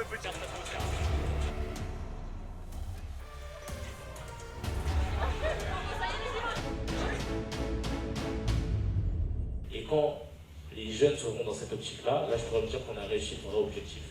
Et quand les jeunes seront dans cette optique-là, là je pourrais me dire qu'on a réussi le vrai objectif.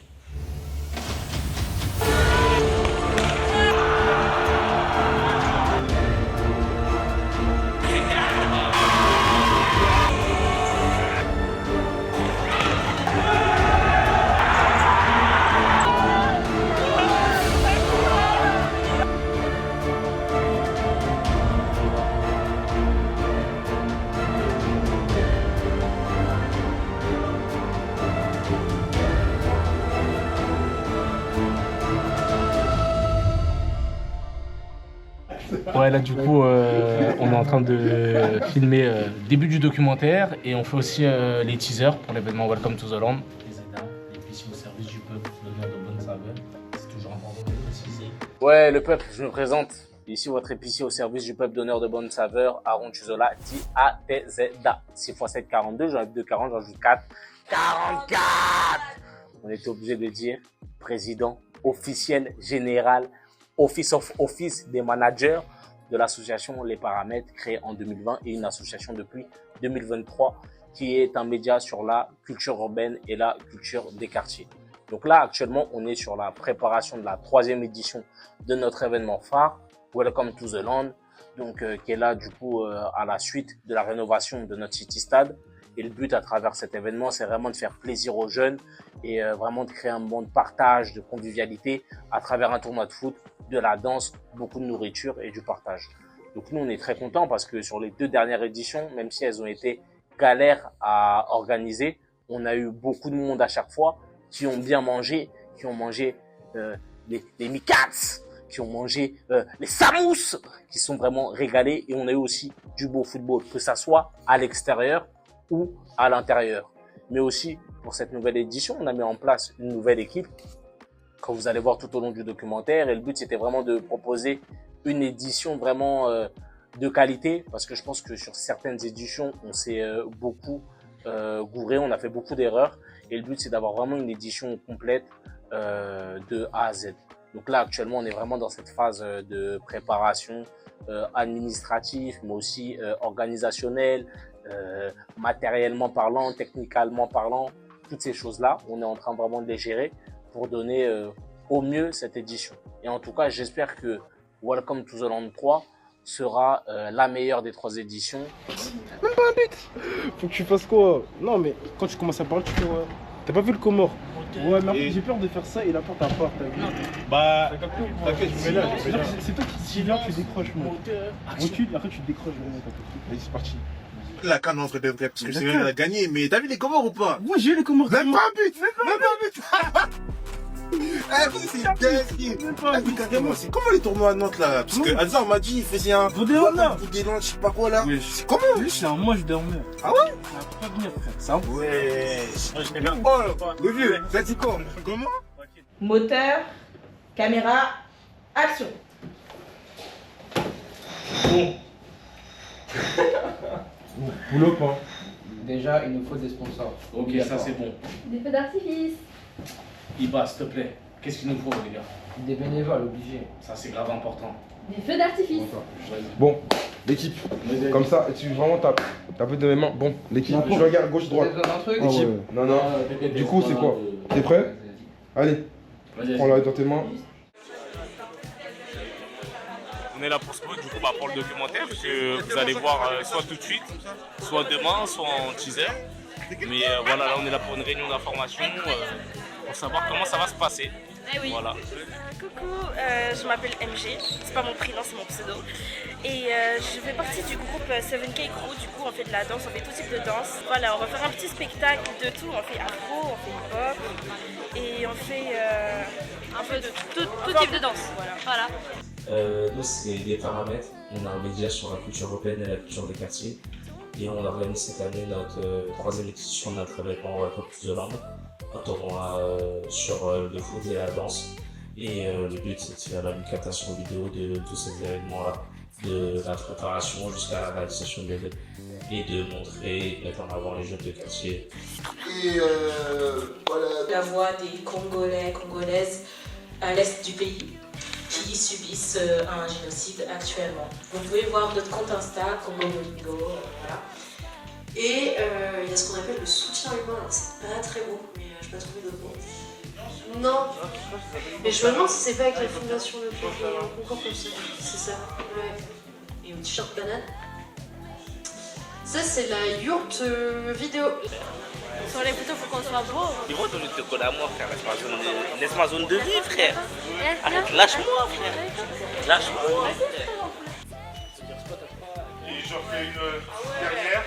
Ouais, là du coup, on est en train de filmer début du documentaire et on fait aussi les teasers pour l'événement Welcome to the Land. Les EDA, l'épicier au service du peuple, l'honneur de bonne saveur, c'est toujours important de le préciser. Ouais, le peuple, je me présente. Ici, votre épicier au service du peuple d'honneur de bonne saveur, Aaron Chuzola, dit A-T-Z-A. 6 x 7, 42, j'enlève 2, 40, j'ajoute 4. 44! On était obligé de dire président officiel général, office of office des managers de l'association Les Paramètres, créée en 2020 et une association depuis 2023 qui est un média sur la culture urbaine et la culture des quartiers. Donc là, actuellement, on est sur la préparation de la 3e édition de notre événement phare, Welcome to the Land, donc qui est là du coup à la suite de la rénovation de notre City Stade. Et le but à travers cet événement, c'est vraiment de faire plaisir aux jeunes et vraiment de créer un moment de partage, de convivialité à travers un tournoi de foot, de la danse, beaucoup de nourriture et du partage. Donc nous, on est très contents parce que sur les 2 dernières éditions, même si elles ont été galères à organiser, on a eu beaucoup de monde à chaque fois qui ont bien mangé, qui ont mangé les mikats, qui ont mangé les samous, qui sont vraiment régalés. Et on a eu aussi du beau football, que ça soit à l'extérieur ou à l'intérieur. Mais aussi, pour cette nouvelle édition, on a mis en place une nouvelle équipe, que vous allez voir tout au long du documentaire. Et le but, c'était vraiment de proposer une édition vraiment de qualité, parce que je pense que sur certaines éditions, on s'est beaucoup gouré, on a fait beaucoup d'erreurs. Et le but, c'est d'avoir vraiment une édition complète de A à Z. Donc là, actuellement, on est vraiment dans cette phase de préparation administrative, mais aussi organisationnelle, matériellement parlant, techniquement parlant, toutes ces choses-là, on est en train vraiment de les gérer pour donner au mieux cette édition. Et en tout cas, j'espère que Welcome to the Land 3 sera la meilleure des 3 éditions. Même pas un but. Faut que tu fasses quoi? Non, mais quand tu commences à parler, tu fais ouais. T'as pas vu le Comore? Ouais, mais j'ai peur de faire ça et la porte à part, t'as vu? Bah, t'inquiète, je mets là. C'est toi qui, si viens, tu décroches, moi. Recule, après tu décroches, vraiment, t'inquiète. Vas-y, c'est parti. La canne en vrai de vrai, parce que c'est vrai, elle a gagné, mais t'as vu les Comores ou pas? Ouais, j'ai eu les Comores. Même pas un but, même pas un but. Eh, c'est dingue. Carrément, c'est comment les tournois à Nantes là? Parce que Alzar m'a dit, il faisait un Vodéon, je sais pas quoi là. C'est comment? Lui, c'est un moche dormeur. Ah ouais? Ça va pas venir, frère. Ça va? Ouais. Oh, le vieux, t'as dit quoi? Comment? Moteur, caméra, action. Bon. Boulot pas. Déjà, il nous faut des sponsors. Ok, ça c'est bon. Des feux d'artifice. Iba, s'il te plaît, qu'est-ce qu'il nous faut les gars? Des bénévoles, obligés. Ça c'est grave important. Des feux d'artifice. Bon, l'équipe. Comme ça, et tu vraiment tapes de mes mains. Bon, l'équipe, je regarde gauche, droite. Vous avez besoin d'un truc? L'équipe. Non, non. Du coup, c'est quoi? T'es prêt? Allez, prends-la dans tes mains. On est là pour ce coup, du coup, pour le documentaire que vous allez voir soit tout de suite, soit demain, soit en teaser. Mais voilà, là on est là pour une réunion d'information pour savoir comment ça va se passer. Eh oui. Voilà. Coucou, je m'appelle MG, c'est pas mon prénom, c'est mon pseudo. Et je fais partie du groupe 7K Crew, du coup on fait de la danse, on fait tout type de danse. Voilà, on va faire un petit spectacle de tout, on fait afro, on fait hip-hop et on fait un peu de tout type de danse. Voilà. Nous c'est des paramètres, on a un média sur la culture européenne et la culture des quartiers. Et on organise cette année notre 3e édition de notre événement Welcome to the Land, un tournoi sur le foot et la danse. Et le but c'est de faire la captation vidéo de tous ces événements-là, de la préparation jusqu'à la réalisation de l'événement et de montrer et de mettre en avant les jeunes de quartier. Et voilà. la voix des Congolais, Congolaises à l'est du pays qui subissent un génocide actuellement. Vous pouvez voir notre compte Insta, Congo Molingo, voilà. Et il y a ce qu'on appelle le soutien humain. Alors c'est pas très beau, mais je vais pas trouver d'autres mots. Non, mais je me demande si c'est pas avec la fondation Le Club Concours comme ça. C'est ça, ouais. Et un t-shirt banane. Ça c'est la yourte vidéo. Sur les photos, faut qu'on soit beau. Ils vont donner te coller à moi, frère. Laisse ma zone de vie, frère. Arrête, lâche-moi, frère. Lâche-moi. Et j'en fais une dernière.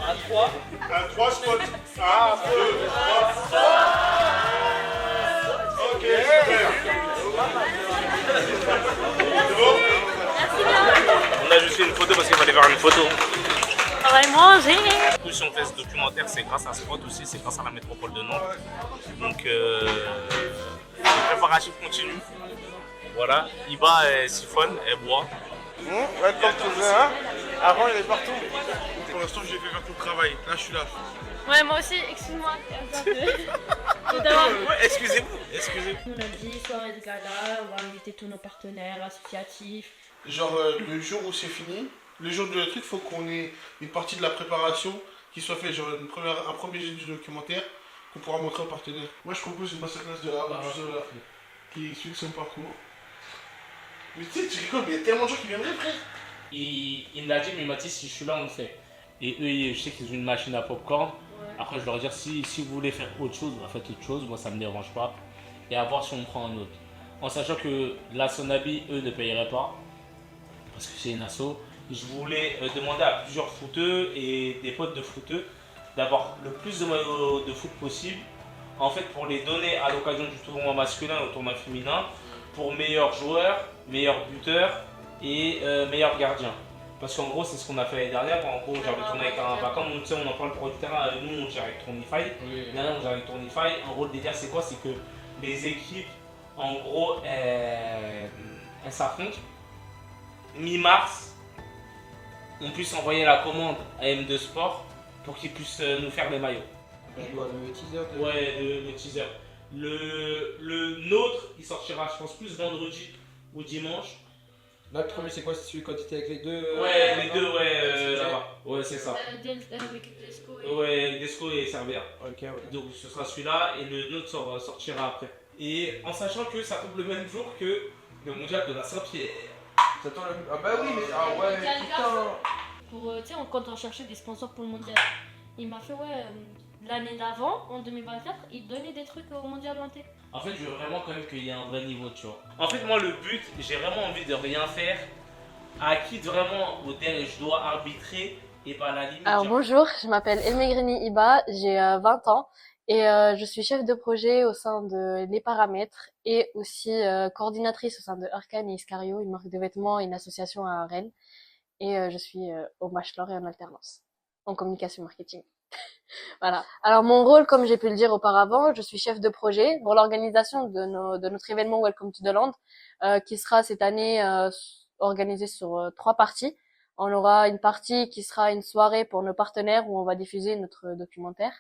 À 3. À 3 spots. 1, 2, 3. Ok, super. C'est bon? On a juste fait une photo parce qu'il fallait faire une photo. On va manger. Du coup, si on fait ce documentaire, c'est grâce à Spot aussi, c'est grâce à la métropole de Nantes. Donc, les préparatifs continuent. Voilà, Iba, elle siphonne, elle boit. Welcome to the... Avant, il est partout. Pour l'instant, j'ai fait faire tout le travail. Là, je suis là. Ouais, moi aussi, excuse-moi. Ouais, excusez-vous. On a dit soirée de gala, on va inviter tous nos partenaires associatifs. Genre, le jour où c'est fini, le jour du truc, il faut qu'on ait une partie de la préparation qui soit faite, genre un premier jet du documentaire qu'on pourra montrer aux partenaires. Moi, je propose une masterclass de Harold Zola qui explique son parcours. Mais tu sais, tu rigoles, mais il y a tellement de gens qui viendraient, frère. Il me l'a dit, mais il m'a dit si je suis là, on le fait. Et eux, je sais qu'ils ont une machine à popcorn. Après, je leur dis si vous voulez faire autre chose, faites autre chose. Moi, ça me dérange pas. Et à voir si on prend un autre. En sachant que la Sonabi, eux, ne payeraient pas. Parce que c'est une asso. Je voulais demander à plusieurs footeux et des potes de footeux d'avoir le plus de maillots de foot possible. En fait, pour les donner à l'occasion du tournoi masculin et au tournoi féminin. Pour meilleurs joueurs, meilleurs buteurs et meilleurs gardiens. Parce qu'en gros, c'est ce qu'on a fait l'année dernière. En gros, j'avais tourné avec un. Comme on, on en parle pour le terrain, nous on gère avec Tournify. Dernière, on gère avec Tournify. En gros, le délire, c'est quoi? C'est que les équipes, en gros, elles s'affrontent. Mi-mars, on puisse envoyer la commande à M2 Sport pour qu'ils puissent nous faire les maillots. Le teaser de... Ouais, le teaser. Le nôtre, il sortira, je pense, plus vendredi ou dimanche. Là, le premier, c'est quoi? C'est celui quand tu étais avec les deux Ouais, les deux, là-bas. Ouais, c'est ça. Avec Desco et... Ouais, Desco et Cerber. Ok, ouais. Donc ce sera celui-là et le nôtre sortira après. Et en sachant que ça tombe le même jour que le mondial de la Saint-Pierre. Ça tombe le... Ah bah oui, mais... Ah ouais, putain. Pour, tu sais, quand on cherchait des sponsors pour le mondial, il m'a fait, l'année d'avant, en 2024, il donnait des trucs au mondial Wanté. En fait, je veux vraiment quand même qu'il y ait un vrai niveau, tu vois. En fait, moi, le but, j'ai vraiment envie de rien faire. À qui vraiment, je dois arbitrer et pas la limite. Alors bonjour, je m'appelle Elmegrini Iba, j'ai 20 ans et je suis chef de projet au sein de Les Paramètres et aussi coordinatrice au sein de Arcan et Iscario, une marque de vêtements et une association à Rennes. Et je suis au bachelor et en alternance en communication marketing. Voilà. Alors mon rôle, comme j'ai pu le dire auparavant, je suis chef de projet pour l'organisation de notre événement Welcome to the Land, qui sera cette année organisé sur 3 parties. On aura une partie qui sera une soirée pour nos partenaires où on va diffuser notre documentaire.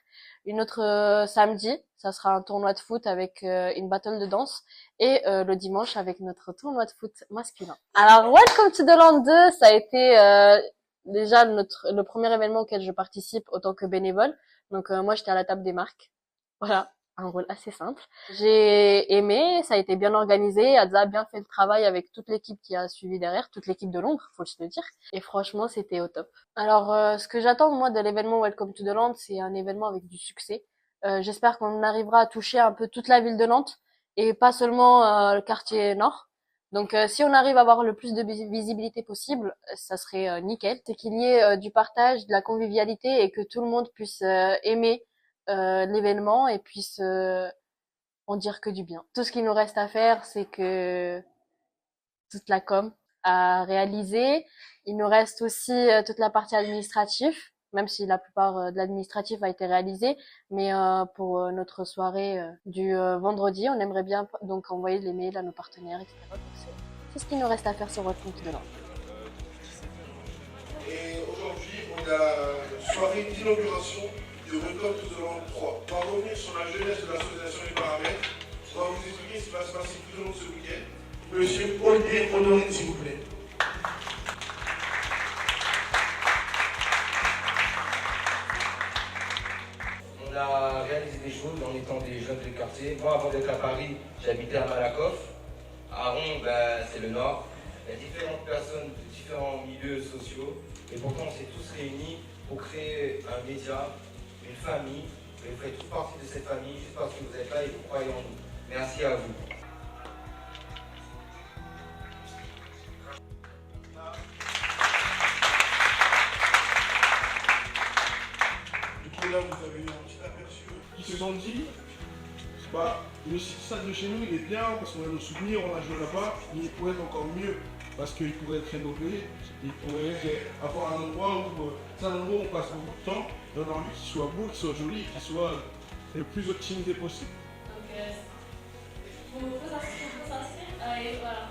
Une autre samedi, ça sera un tournoi de foot avec une battle de danse. Et le dimanche avec notre tournoi de foot masculin. Alors Welcome to the Land 2, ça a été déjà le premier événement auquel je participe en tant que bénévole. Donc moi j'étais à la table des marques. Voilà, un rôle assez simple. J'ai aimé, ça a été bien organisé, Adza a bien fait le travail avec toute l'équipe qui a suivi derrière, toute l'équipe de Londres, faut se le dire. Et franchement, c'était au top. Alors ce que j'attends moi de l'événement Welcome to the Land, c'est un événement avec du succès. J'espère qu'on arrivera à toucher un peu toute la ville de Nantes et pas seulement le quartier nord. Donc si on arrive à avoir le plus de visibilité possible, ça serait nickel. C'est qu'il y ait du partage, de la convivialité et que tout le monde puisse aimer l'événement et puisse en dire que du bien. Tout ce qu'il nous reste à faire, c'est que toute la com à réaliser. Il nous reste aussi toute la partie administrative, même si la plupart de l'administratif a été réalisé. Mais pour notre soirée du vendredi, on aimerait bien donc envoyer les mails à nos partenaires, etc. Donc c'est ce qu'il nous reste à faire sur Welcome to the Land. Et aujourd'hui, on a la soirée d'inauguration de Welcome to the Land 3. On va revenir sur la jeunesse de l'association des paramètres. On va vous expliquer ce qui va se passer tout au long de ce week-end. Monsieur Olivier Honorine, s'il vous plaît. On a réalisé des choses en étant des jeunes du quartier. Moi, avant d'être à Paris, j'habitais à Malakoff. À Ron, c'est le nord. Il y a différentes personnes de différents milieux sociaux. Et pourtant, on s'est tous réunis pour créer un média, une famille. Et vous faites tous partie de cette famille juste parce que vous êtes là et vous croyez en nous. Merci à vous. Là, vous avez eu un petit aperçu. Ils se sont dit, le stade de chez nous, il est bien parce qu'on a nos souvenirs, on a joué là-bas, mais il pourrait être encore mieux parce qu'il pourrait être rénové, il pourrait avoir un endroit où c'est un endroit où on passe beaucoup de temps, et on a envie qu'il soit beau, qu'il soit joli, qu'il soit le plus optimisé possible. Donc, faut s'inscrire, et voilà.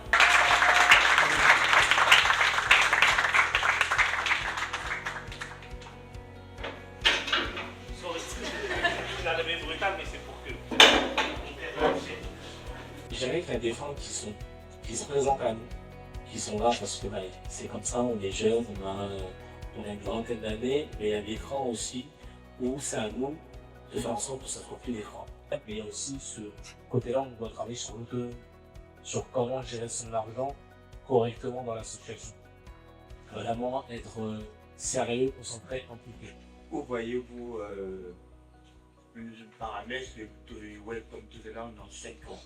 C'est brutal, mais c'est pour que. Je dirais qu'il y a des gens qui se présentent à nous, qui sont là parce que c'est comme ça, on est jeunes, on a une vingtaine d'années, mais il y a des francs aussi où c'est à nous de faire en sorte que ça ne soit plus des francs. Mais il y a aussi ce côté-là où on doit travailler sur comment gérer son argent correctement dans l'association. Vraiment être sérieux, concentré, impliqué. Où voyez-vous une paramètre de Welcome to the Land dans 5 ans?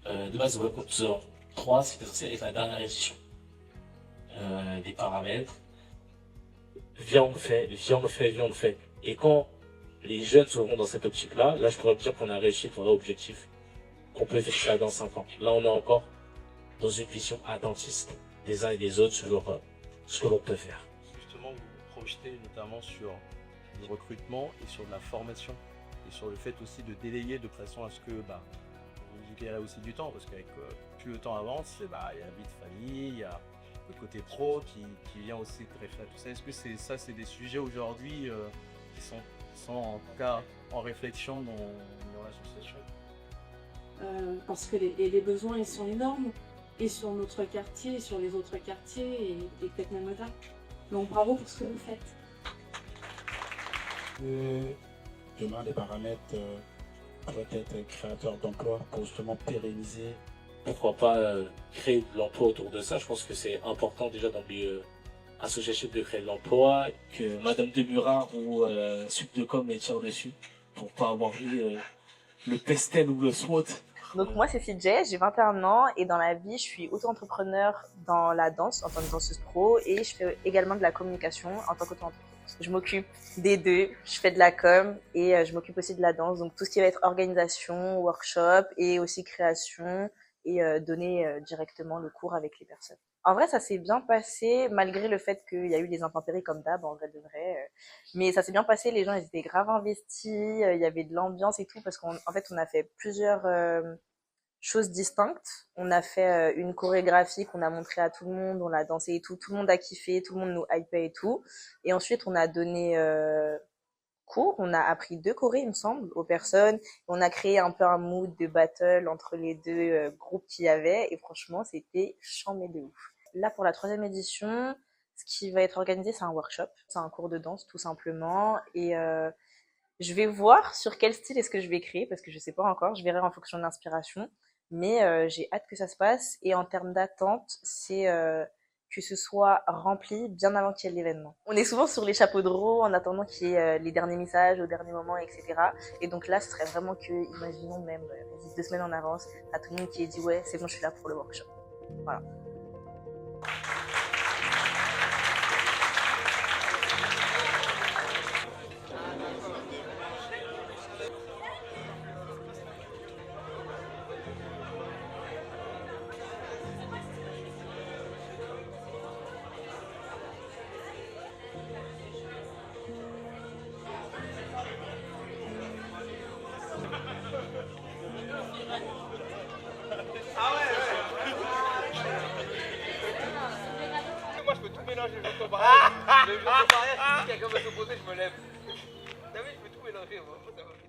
De base, Welcome to the Land 3, c'est censé être la dernière édition. Des paramètres. Viens, on le fait. Et quand les jeunes seront dans cette optique-là, là, je pourrais dire qu'on a réussi le vrai objectif, qu'on peut faire ça dans 5 ans. Là, on est encore dans une vision attentiste des uns et des autres sur ce que l'on peut faire. Justement, vous vous projetez notamment sur le recrutement et sur la formation et sur le fait aussi de délayer de façon à ce que vous libérez aussi du temps, parce qu'avec plus le temps avance, il y a la vie de famille, il y a le côté pro qui vient aussi greffer à tout ça. Est-ce que c'est des sujets aujourd'hui qui sont en tout cas en réflexion dans l'association? Parce que les besoins ils sont énormes, et sur notre quartier, et sur les autres quartiers, et peut-être même au-delà. Donc bravo pour ce que vous faites. Demain, les paramètres pourraient être créateurs d'emplois pour justement pérenniser. Pourquoi pas créer de l'emploi autour de ça? Je pense que c'est important déjà dans le milieu associatif de créer de l'emploi, que Madame Demurin ou Subdecom les tire dessus pour pas avoir vu le pestel ou le SWOT. Donc moi c'est CJ, j'ai 21 ans et dans la vie je suis auto-entrepreneur dans la danse en tant que danseuse pro et je fais également de la communication en tant qu'auto-entrepreneuse. Je m'occupe des deux, je fais de la com et je m'occupe aussi de la danse, donc tout ce qui va être organisation, workshop et aussi création et donner directement le cours avec les personnes. En vrai, ça s'est bien passé, malgré le fait qu'il y a eu des intempéries comme d'hab, en vrai de vrai. Mais ça s'est bien passé, les gens ils étaient grave investis, il y avait de l'ambiance et tout, parce qu'en fait, on a fait plusieurs choses distinctes. On a fait une chorégraphie qu'on a montrée à tout le monde, on a dansé et tout le monde a kiffé, tout le monde nous hypait et tout. Et ensuite, on a donné cours, on a appris 2 chorés, il me semble, aux personnes. On a créé un peu un mood de battle entre les deux groupes qu'il y avait, et franchement, c'était chambé de ouf. Là, pour la 3e édition, ce qui va être organisé, c'est un workshop. C'est un cours de danse, tout simplement. Et je vais voir sur quel style est-ce que je vais créer, parce que je sais pas encore. Je verrai en fonction de l'inspiration. Mais j'ai hâte que ça se passe. Et en termes d'attente, c'est que ce soit rempli bien avant qu'il y ait l'événement. On est souvent sur les chapeaux de roue en attendant qu'il y ait les derniers messages au dernier moment, etc. Et donc là, ce serait vraiment que, imaginons même 2 semaines en avance, à tout le monde qui ait dit « ouais, c'est bon, je suis là pour le workshop ». Voilà. va.